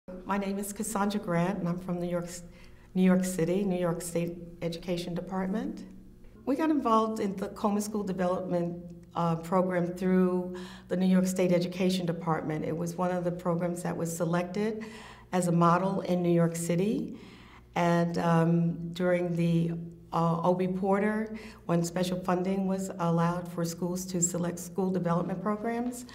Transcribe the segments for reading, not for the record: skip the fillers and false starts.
My name is Cassandra Grant, and I'm from New York City, New York State Education Department. We got involved in the Coleman School Development Program through the New York State Education Department. It was one of the programs that was selected as a model in New York City. And during the O.B. Porter, when special funding was allowed for schools to select school development programs,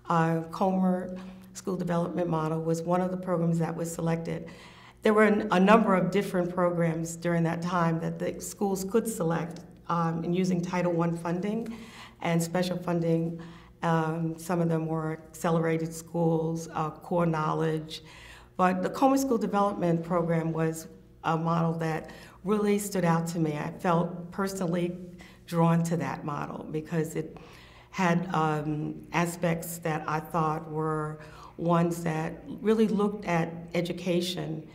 Comer School Development Model was one of the programs that was selected. There were a number of different programs during that time that the schools could select in using Title I funding and special funding. Some of them were accelerated schools, core knowledge. But the Coleman School Development Program was a model that really stood out to me. I felt personally drawn to that model because it had aspects that I thought were ones that really looked at education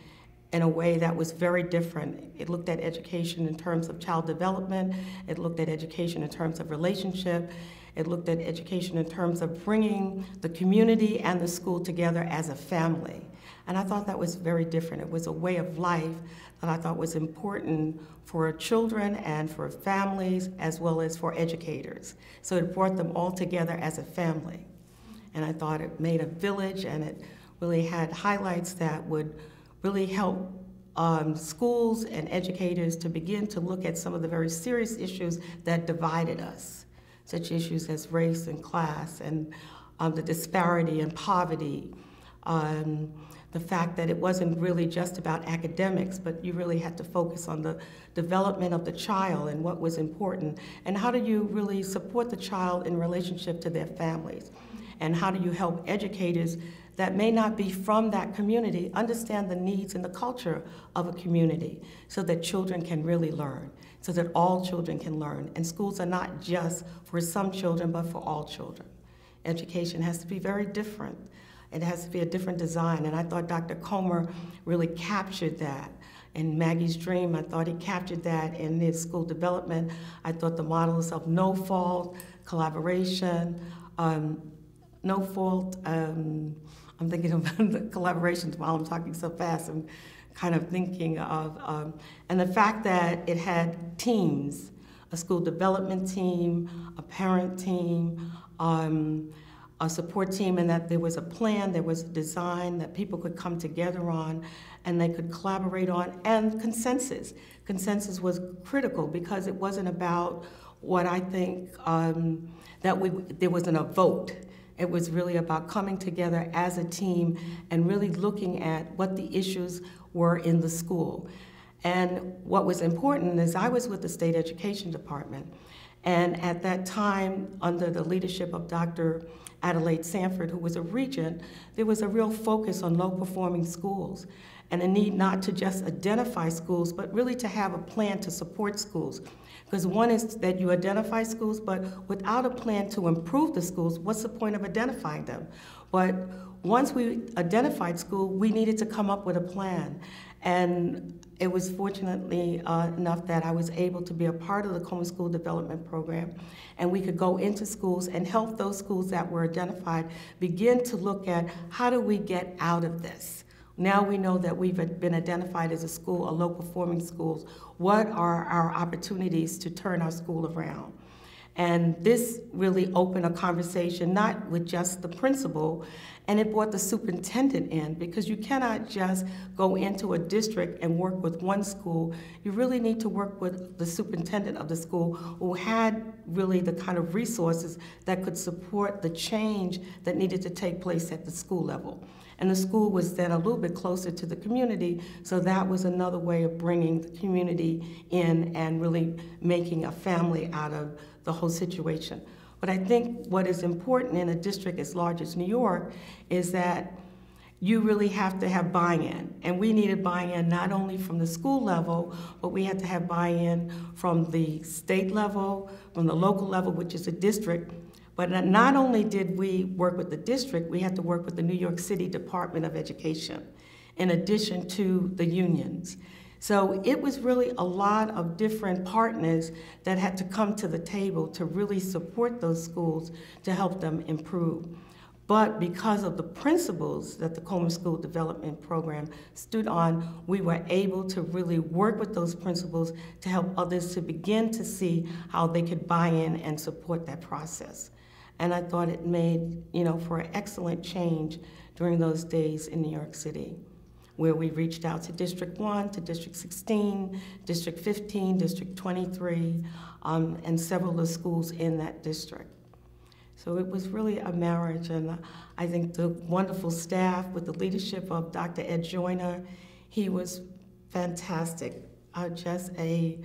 in a way that was very different. It looked at education in terms of child development. It looked at education in terms of relationship. It looked at education in terms of bringing the community and the school together as a family. And I thought that was very different. It was a way of life that I thought was important for children and for families as well as for educators. So it brought them all together as a family. And I thought it made a village, and it really had highlights that would really help schools and educators to begin to look at some of the very serious issues that divided us, such issues as race and class and the disparity and poverty. The fact that it wasn't really just about academics, but you really had to focus on the development of the child and what was important, and how do you really support the child in relationship to their families, and how do you help educators that may not be from that community understand the needs and the culture of a community so that children can really learn, so that all children can learn. And schools are not just for some children, but for all children. Education has to be very different. It has to be a different design, and I thought Dr. Comer really captured that. In Maggie's Dream, I thought he captured that in his school development. I thought the models of no fault, collaboration, no fault, I'm thinking of the collaborations while I'm talking so fast. I'm kind of thinking of, and the fact that it had teams, a school development team, a parent team, a support team, and that there was a plan, there was a design that people could come together on and they could collaborate on, and consensus. Consensus was critical because it wasn't about what I think there wasn't a vote. It was really about coming together as a team and really looking at what the issues were in the school. And what was important is I was with the State Education Department, and at that time, under the leadership of Dr. Adelaide Sanford, who was a regent, there was a real focus on low-performing schools and a need not to just identify schools, but really to have a plan to support schools. Because one is that you identify schools, but without a plan to improve the schools, what's the point of identifying them? But once we identified school, we needed to come up with a plan. And it was fortunately enough that I was able to be a part of the Coleman School Development Program, and we could go into schools and help those schools that were identified begin to look at how do we get out of this. Now we know that we've been identified as a school, a low-performing schools. What are our opportunities to turn our school around? And this really opened a conversation, not with just the principal, and it brought the superintendent in, because you cannot just go into a district and work with one school. You really need to work with the superintendent of the school, who had really the kind of resources that could support the change that needed to take place at the school level. And the school was then a little bit closer to the community, so that was another way of bringing the community in and really making a family out of the whole situation. But I think what is important in a district as large as New York is that you really have to have buy-in. And we needed buy-in not only from the school level, but we had to have buy-in from the state level, from the local level, which is a district. But not only did we work with the district, we had to work with the New York City Department of Education, in addition to the unions. So it was really a lot of different partners that had to come to the table to really support those schools to help them improve. But because of the principles that the Coleman School Development Program stood on, we were able to really work with those principles to help others to begin to see how they could buy in and support that process. And I thought it made, for an excellent change during those days in New York City, where we reached out to District 1, to District 16, District 15, District 23, and several of the schools in that district. So it was really a marriage, and I think the wonderful staff with the leadership of Dr. Ed Joyner, he was fantastic, just a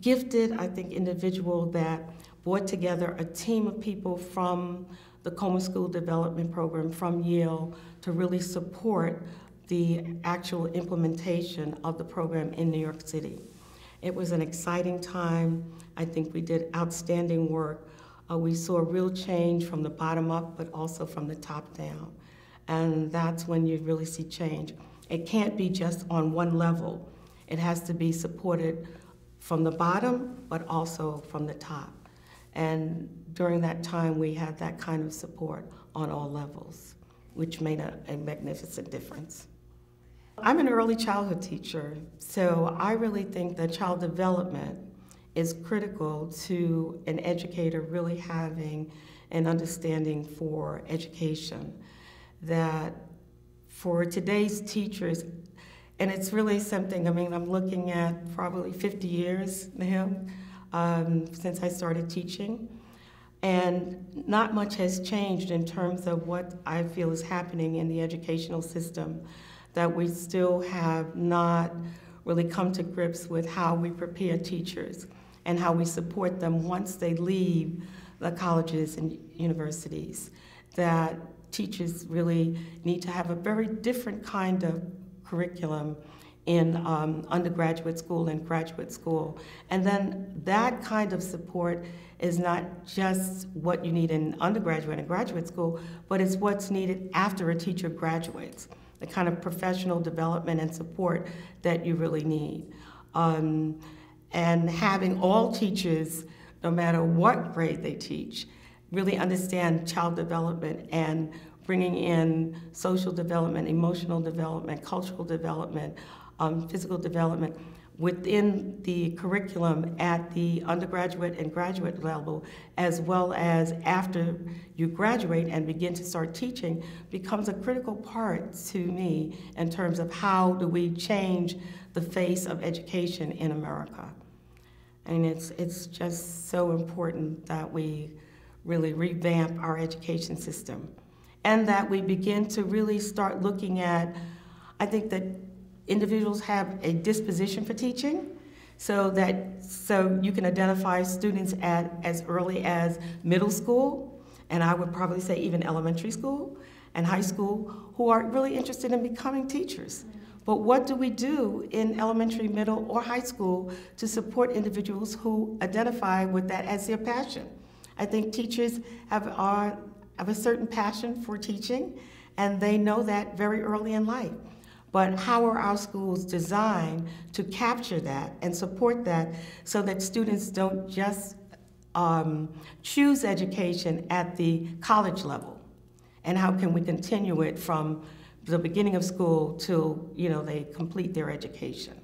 gifted, I think, individual that brought together a team of people from the Coleman School Development Program, from Yale, to really support the actual implementation of the program in New York City. It was an exciting time. I think we did outstanding work. We saw real change from the bottom up, but also from the top down. And that's when you really see change. It can't be just on one level. It has to be supported from the bottom, but also from the top. And during that time, we had that kind of support on all levels, which made a magnificent difference. I'm an early childhood teacher, so I really think that child development is critical to an educator really having an understanding for education. That for today's teachers, and it's really something, I'm looking at probably 50 years now since I started teaching, and not much has changed in terms of what I feel is happening in the educational system, that we still have not really come to grips with how we prepare teachers and how we support them once they leave the colleges and universities. That teachers really need to have a very different kind of curriculum in undergraduate school and graduate school. And then that kind of support is not just what you need in undergraduate and graduate school, but it's what's needed after a teacher graduates, the kind of professional development and support that you really need. And having all teachers, no matter what grade they teach, really understand child development and bringing in social development, emotional development, cultural development, physical development within the curriculum at the undergraduate and graduate level, as well as after you graduate and begin to start teaching, becomes a critical part to me in terms of how do we change the face of education in America. And it's just so important that we really revamp our education system and that we begin to really start looking at, I think that individuals have a disposition for teaching, so you can identify students at as early as middle school, and I would probably say even elementary school and high school, who are really interested in becoming teachers. But what do we do in elementary, middle, or high school to support individuals who identify with that as their passion? I think teachers have a certain passion for teaching, and they know that very early in life. But how are our schools designed to capture that and support that so that students don't just choose education at the college level? And how can we continue it from the beginning of school till they complete their education?